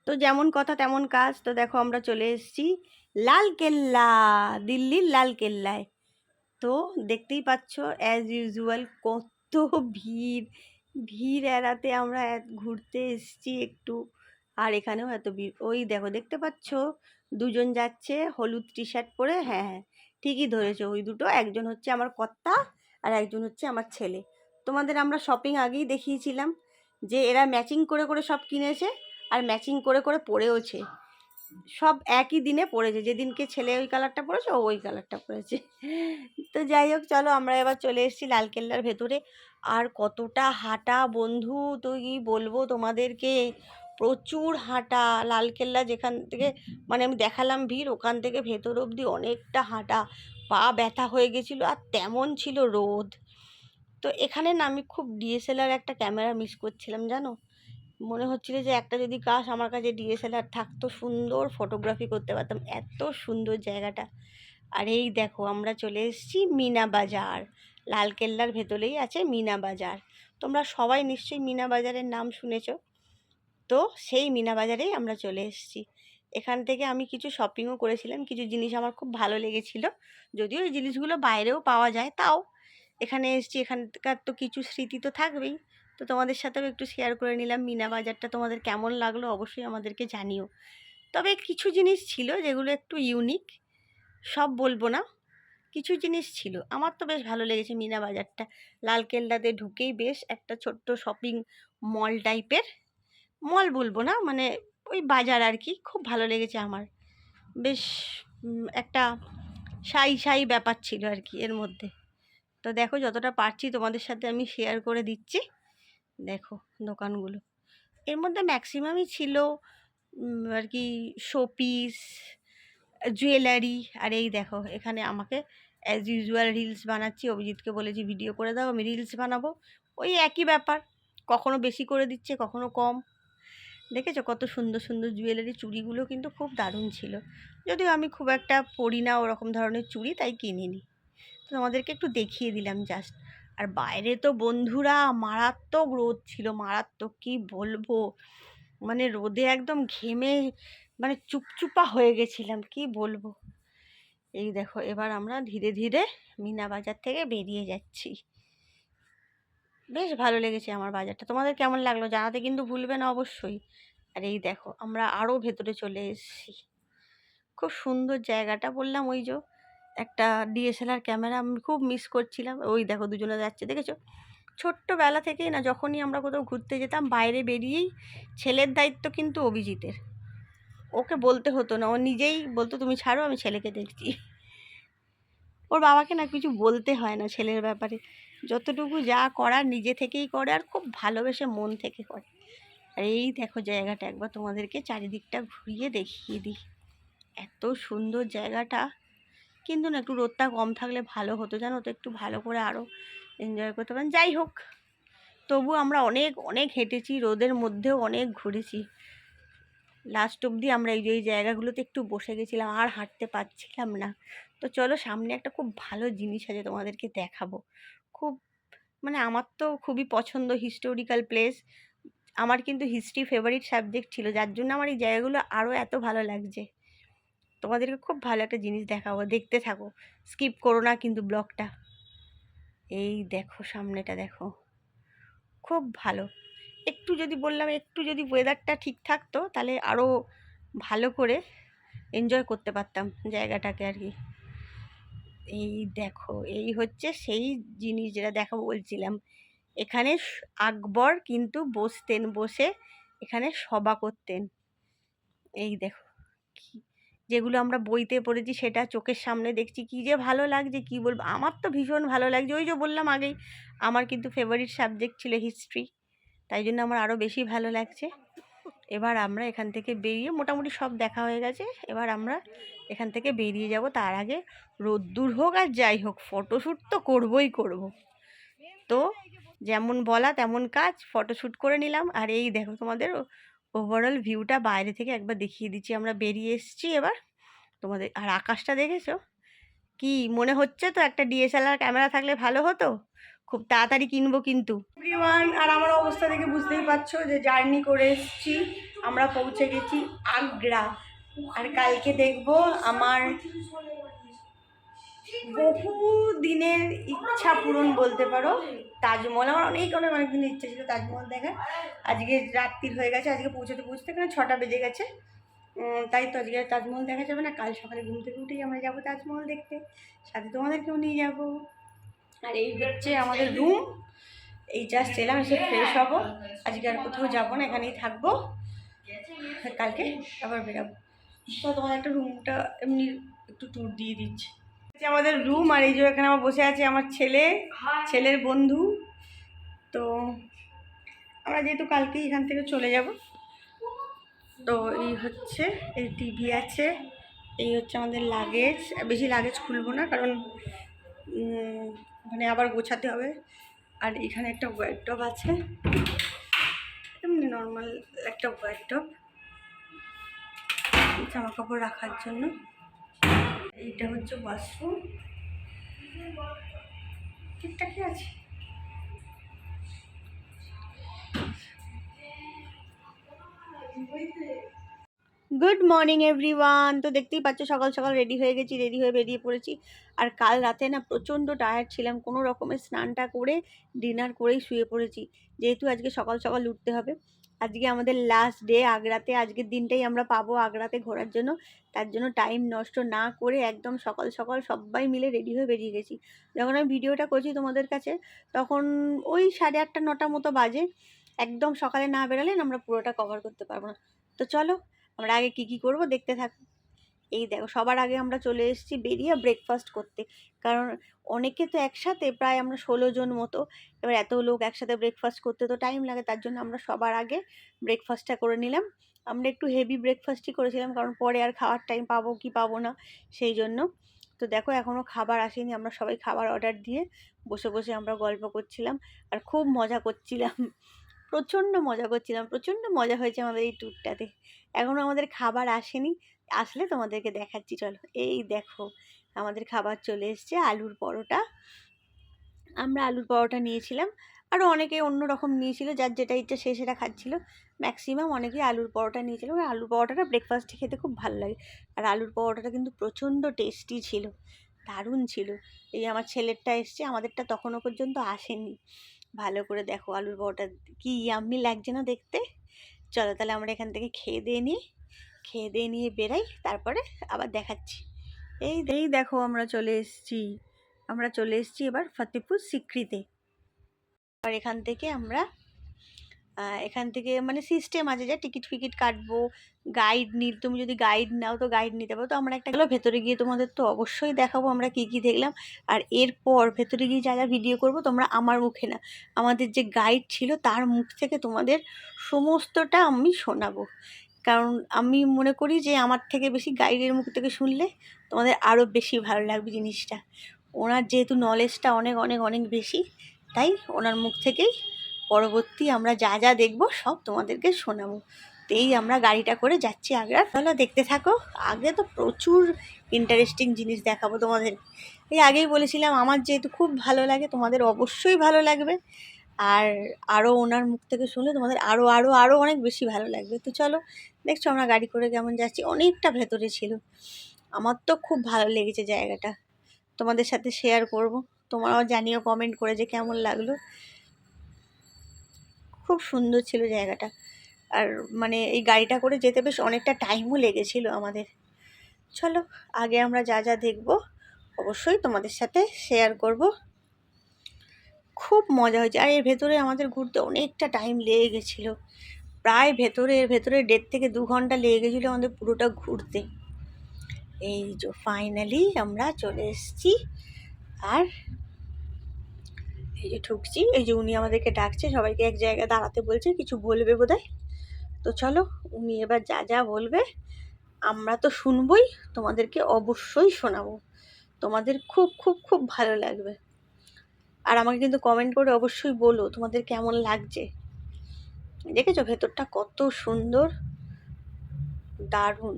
তো যেমন কথা তেমন কাজ। তো দেখো আমরা চলে এসেছি লালকেল্লা, দিল্লির লালকেল্লায়। তো দেখতেই পাচ্ছ অ্যাজ ইউজুয়াল কত ভিড়। ভিড় এড়াতে আমরা ঘুরতে এসেছি একটু, আর এখানেও এত ভিড়। ওই দেখো, দেখতে পাচ্ছ দুজন যাচ্ছে হলুদ টি শার্ট পরে। হ্যাঁ হ্যাঁ, ঠিকই ধরেছো, ওই দুটো, একজন হচ্ছে আমার কর্তা আর একজন হচ্ছে আমার ছেলে। তোমাদের আমরা শপিং আগেই দেখিয়েছিলাম যে এরা ম্যাচিং করে করে সব কিনেছে আর ম্যাচিং করে করে পরেওছে। সব একই দিনে পড়েছে, যেদিনকে ছেলে ওই কালারটা পরেছে ও ওই কালারটা পরেছে। তো যাই হোক, চলো আমরা এবার চলে এসেছি লালকেল্লার ভেতরে। আর কতটা হাঁটা বন্ধু, তো কি বলবো তোমাদেরকে, প্রচুর হাঁটা। লালকেল্লা যেখান থেকে মানে আমি দেখালাম ভিড়, ওখান থেকে ভেতর অবধি অনেকটা হাঁটা। পা ব্যথা হয়ে গেছিলো, আর তেমন ছিল রোদ। তো এখানে না আমি খুব ডিএসএলআর একটা ক্যামেরা মিস করছিলাম জানো। মনে হচ্ছিল যে একটা যদি কাশ আমার কাছে ডিএসএলআর থাকতো, সুন্দর ফটোগ্রাফি করতে পারতাম, এত সুন্দর জায়গাটা। আর এই দেখো আমরা চলে এসেছি মিনা বাজার। লালকেল্লার ভেতরেই আছে মিনা বাজার। তোমরা সবাই নিশ্চয়ই মিনা বাজারের নাম শুনেছো। তো সেই মিনা বাজারেই আমরা চলে এসেছি। এখান থেকে আমি কিছু শপিংও করেছিলাম, কিছু জিনিস আমার খুব ভালো লেগেছিল। যদিও এই জিনিসগুলো বাইরেও পাওয়া যায়, তাও এখানে এসেছি, এখানকার তো কিছু স্মৃতি তো থাকবেই। তো তোমাদের সাথেও একটু শেয়ার করে নিলাম মিনা বাজারটা। তোমাদের কেমন লাগলো অবশ্যই আমাদেরকে জানিও। তবে কিছু জিনিস ছিল যেগুলো একটু ইউনিক, সব বলবো না, কিছু জিনিস ছিল। আমার তো বেশ ভালো লেগেছে মিনা বাজারটা। লালকেল্লাতে ঢুকেই বেশ একটা ছোট্ট শপিং মল টাইপের, মল বলবো না, মানে ওই বাজার আর কি, খুব ভালো লেগেছে আমার। বেশ একটা সাই সাই ব্যাপার ছিল আর কি এর মধ্যে। তো দেখো যতটা পারছি তোমাদের সাথে আমি শেয়ার করে দিচ্ছি। দেখো দোকানগুলো, এর মধ্যে ম্যাক্সিমামই ছিল আর কি শোপিস, জুয়েলারি। আর এই দেখো এখানে আমাকে অ্যাজ ইউজুয়াল রিলস বানাচ্ছি, অভিজিৎকে বলেছি ভিডিও করে দাও, আমি রিলস বানাবো। ওই একই ব্যাপার, কখনো বেশি করে দিচ্ছে কখনো কম। দেখেছো কত সুন্দর সুন্দর জুয়েলারি, চুড়িগুলো কিন্তু খুব দারুণ ছিল। যদিও আমি খুব একটা পরি না ওরকম ধরনের চুড়ি, তাই কিনিনি। তো তোমাদেরকে একটু দেখিয়ে দিলাম জাস্ট। আর বাইরে তো বন্ধুরা মারাত্মক রোদ ছিল, মারাত্মক, কি বলবো, মানে রোদে একদম ঘেমে মানে চুপচুপা হয়ে গেছিলাম, কি বলবো। এই দেখো এবার আমরা ধীরে ধীরে মিনা বাজার থেকে বেরিয়ে যাচ্ছি। বেশ ভালো লেগেছে আমার বাজারটা, তোমাদের কেমন লাগলো জানাতে কিন্তু ভুলবে না অবশ্যই। আর এই দেখো আমরা আরও ভেতরে চলে এসেছি। খুব সুন্দর জায়গাটা, বললাম ওই যে একটা ডিএসএলআর ক্যামেরা আমি খুব মিস করছিলাম। ওই দেখো দুজনে যাচ্ছে, দেখেছো। ছোট্টবেলা থেকেই না, যখনই আমরা কোথাও ঘুরতে যেতাম বাইরে বেরিয়েই ছেলের দায়িত্ব কিন্তু অভিজিতের, ওকে বলতে হতো না, ও নিজেই বলতো তুমি ছাড়ো আমি ছেলেকে দেখছি। ওর বাবাকে না কিছু বলতে হয় না ছেলের ব্যাপারে, যতটুকু যা করার নিজে থেকেই করে, আর খুব ভালোবেসে মন থেকে করে। আর এই দেখো জায়গাটা একবার তোমাদেরকে চারিদিকটা ঘুরিয়ে দেখিয়ে দিই, এত সুন্দর জায়গাটা। কিন্তু না একটু রোদটা কম থাকলে ভালো হতো জানো তো, একটু ভালো করে আরও এনজয় করতে পারেন। যাই হোক, তবু আমরা অনেক অনেক হেঁটেছি, রোদের মধ্যেও অনেক ঘুরেছি। লাস্ট অবধি আমরা এই জায়গাগুলোতে একটু বসে গেছিলাম, আর হাঁটতে পারছিলাম না। তো চলো সামনে একটা খুব ভালো জিনিস আছে তোমাদেরকে দেখাবো। খুব মানে আমার তো খুবই পছন্দ হিস্টোরিক্যাল প্লেস। আমার কিন্তু হিস্ট্রি ফেভারিট সাবজেক্ট ছিল, যার জন্য আমার এই জায়গাগুলো আরও এত ভালো লাগছে। তোমাদেরকে খুব ভালো একটা জিনিস দেখাবো, দেখতে থাকো, স্কিপ করো না কিন্তু ব্লগটা। এই দেখো সামনেটা দেখো, খুব ভালো। একটু যদি বললাম, একটু যদি ওয়েদারটা ঠিক থাকতো তাহলে আরও ভালো করে এনজয় করতে পারতাম জায়গাটাকে আর কি। এই দেখো এই হচ্ছে সেই জিনিস যেটা দেখাবো বলছিলাম। এখানে আকবর কিন্তু বসতেন, বসে এখানে সভা করতেন। এই দেখো কি, যেগুলো আমরা বইতে পড়েছি সেটা চোখের সামনে দেখছি, কি যে ভালো লাগছে কি বলবো। আমার তো ভীষণ ভালো লাগছে, ওই যে বললাম আগেই আমার কিন্তু ফেভারিট সাবজেক্ট ছিল হিস্ট্রি, তাই জন্য আমার আরও বেশি ভালো লাগছে। এবার আমরা এখান থেকে বেরিয়ে মোটামুটি সব দেখা হয়ে গেছে, এবার আমরা এখান থেকে বেরিয়ে যাব। তার আগে রোদ্দুর হোক আর যাই হোক ফটোশ্যুট তো করবই করব। তো যেমন বলা তেমন কাজ, ফটোশ্যুট করে নিলাম। আর এই দেখো তোমাদের ওভারঅল ভিউটা বাইরে থেকে একবার দেখিয়ে দিচ্ছি। আমরা বেরিয়ে এসেছি এবার তোমাদের। আর আকাশটা দেখেছো, কি মনে হচ্ছে তো একটা ডিএসএলআর ক্যামেরা থাকলে ভালো হতো, খুব তাড়াতাড়ি কিনবো কিন্তু। এভরিওয়ান, আর আমার অবস্থা দেখে বুঝতেই পারছো যে জার্নি করে এসেছি আমরা পৌঁছে গেছি আগ্রা। আর কালকে দেখব আমার বহু দিনের ইচ্ছা পূরণ বলতে পারো, তাজমহল। আমার অনেক অনেক অনেক দিনের ইচ্ছা ছিল তাজমহল দেখার। আজকে রাত্রির হয়ে গেছে, আজকে পৌঁছতে কারণ 6টা বেজে গেছে। তাই তো আজকে তাজমহল দেখা যাবে না, কাল সকালে ঘুম থেকে উঠেই আমরা যাবো তাজমহল দেখতে, সাথে তোমাদেরকেও নিয়ে যাব। আর এই হচ্ছে আমাদের রুম। এই জাস্ট এলাম, এসে ফ্রেশ হবো। আজকে আর কোথাও যাবো না, এখানেই থাকবো, কালকে আবার বেরাবো। তো তোমার একটা রুমটা এমনি একটু ট্যুর দিয়ে দিচ্ছি। আমাদের রুম, আর এই যে এখানে আমার বসে আছে আমার ছেলের বন্ধু। তো আমরা যেহেতু কালকেই এখান থেকে চলে যাব, তো এই হচ্ছে এই টিভি আছে, এই হচ্ছে আমাদের লাগেজ। বেশি লাগেজ খুলবো না, কারণ মানে আবার গোছাতে হবে। আর এখানে একটা ওয়ার্ডরোব আছে, এমনি নর্মাল একটা ওয়ার্ডরোব জামা কাপড় রাখার জন্য। এইটা হচ্ছে ওয়াশরুম, ঠিকঠাকই আছে। Good morning everyone. তো দেখতেই পাচ্ছ সকাল সকাল রেডি হয়ে গেছি, রেডি হয়ে বেরিয়ে পড়েছি। আর কাল রাতে না প্রচণ্ড টায়ার্ড ছিলাম, কোনো রকমের স্নানটা করে ডিনার করেই শুয়ে পড়েছি, যেহেতু আজকে সকাল সকাল উঠতে হবে। আজকে আমাদের লাস্ট ডে আগ্রাতে, আজকের দিনটাই আমরা পাবো আগ্রাতে ঘোরার জন্য। তার জন্য টাইম নষ্ট না করে একদম সকাল সকাল সবাই মিলে রেডি হয়ে বেরিয়ে গেছি। যখন আমি ভিডিওটা করছি তোমাদের কাছে, তখন ওই 8:30 9টা মতো বাজে। একদম সকালে না বেরালে আমরা পুরোটা কভার করতে পারবো না। তো চলো আমরা আগে কি করব দেখতে থাকো। এই দেখো, সবার আগে আমরা চলে এসেছি বেরিয়ে ব্রেকফাস্ট করতে, কারণ অনেকে তো একসাথে, প্রায় আমরা 16 জন মতো। এবার এত লোক একসাথে ব্রেকফাস্ট করতে তো টাইম লাগে, তার জন্য আমরা সবার আগে ব্রেকফাস্টটা করে নিলাম। আমরা একটু হেভি ব্রেকফাস্টই করেছিলাম, কারণ পরে আর খাওয়ার টাইম পাবো কি পাবো না সেই জন্য। তো দেখো এখনও খাবার আসেনি, আমরা সবাই খাবার অর্ডার দিয়ে বসে বসে আমরা গল্প করছিলাম আর খুব মজা করছিলাম। প্রচণ্ড মজা করছিলাম, প্রচণ্ড মজা হয়েছে আমাদের এই ট্যুরটাতে। এখনও আমাদের খাবার আসেনি, আসলে তোমাদেরকে দেখাচ্ছি চলো। এই দেখো আমাদের খাবার চলে এসছে, আলুর পরোটা। আমরা আলুর পরোটা নিয়েছিলাম, আরও অনেকে অন্য রকম নিয়েছিল, যার যেটা ইচ্ছা সে সেটা খাচ্ছিল। ম্যাক্সিমাম অনেকেই আলুর পরোটা নিয়েছিল। আলুর পরোটাটা ব্রেকফাস্টে খেতে খুব ভালো লাগে। আর আলুর পরোটাটা কিন্তু প্রচণ্ড টেস্টি ছিল, দারুণ ছিল। এই আমার ছেলেরটা এসছে, আমাদেরটা তখনও পর্যন্ত আসেনি। ভালো করে দেখো আলুর পরোটা কি ইয়াম্মি লাগছে না দেখতে। চলো তাহলে আমরা এখান থেকে খেয়ে দিয়ে নিয়ে বেরাই, তারপরে আবার দেখাচ্ছি। এই দেখো আমরা চলে এসেছি এবার ফতেপুর সিক্রিতে। আর এখান থেকে মানে সিস্টেম আছে যে টিকিট ফিকিট কাটবো, গাইড তুমি যদি গাইড নাও তো গাইড নিতে পারো। তো আমরা একটা গেলো ভেতরে গিয়ে তোমাদের তো অবশ্যই দেখাবো আমরা কি দেখলাম। আর এরপর ভেতরে গিয়ে যা ভিডিও করব তোমরা আমার মুখে না, আমাদের যে গাইড ছিল তার মুখ থেকে তোমাদের সমস্তটা আমি শোনাবো। কারণ আমি মনে করি যে আমার থেকে বেশি গাইডের মুখ থেকে শুনলে তোমাদের আরও বেশি ভালো লাগবে জিনিসটা। ওনার যেহেতু নলেজটা অনেক অনেক অনেক বেশি, তাই ওনার মুখ থেকেই পরবর্তী আমরা যা দেখবো সব তোমাদেরকে শোনাবো। তো এই আমরা গাড়িটা করে যাচ্ছি আগ্রা, তাহলে দেখতে থাকো। আগে তো প্রচুর ইন্টারেস্টিং জিনিস দেখাবো তোমাদের। এই আগেই বলেছিলাম আমার যেহেতু খুব ভালো লাগে, তোমাদের অবশ্যই ভালো লাগবে। আর আরও ওনার মুখ থেকে শুনলে তোমাদের আরও আরও আরও অনেক বেশি ভালো লাগবে। তো চলো, দেখছো আমরা গাড়ি করে কেমন যাচ্ছি, অনেকটা ভেতরে ছিল। আমার তো খুব ভালো লেগেছে জায়গাটা, তোমাদের সাথে শেয়ার করব। তোমরাও জানিও কমেন্ট করে যে কেমন লাগলো। খুব সুন্দর ছিল জায়গাটা। আর মানে এই গাড়িটা করে যেতে বেশ অনেকটা টাইমও লেগেছিল আমাদের। চলো আগে আমরা যা দেখব অবশ্যই তোমাদের সাথে শেয়ার করব। খুব মজা হয়েছে। আর এর ভেতরে আমাদের ঘুরতে অনেকটা টাইম লেগে গেছিলো, প্রায় এর ভেতরে 1.5 থেকে 2 ঘন্টা লেগে গেছিলো আমাদের পুরোটা ঘুরতে। এই যে ফাইনালি আমরা চলে এসেছি। আর এই যে ঢুকছি, এই যে উনি আমাদেরকে ডাকছে, সবাইকে এক জায়গায় দাঁড়াতে বলছে, কিছু বলবে বোধহয়। তো চলো উনি এবার যা বলবে আমরা তো শুনবই, তোমাদেরকে অবশ্যই শোনাবো। তোমাদের খুব খুব খুব ভালো লাগবে। আর আমাকে কিন্তু কমেন্ট করে অবশ্যই বলো তোমাদের কেমন লাগছে। দেখেছো ভেতরটা কত সুন্দর, দারুণ।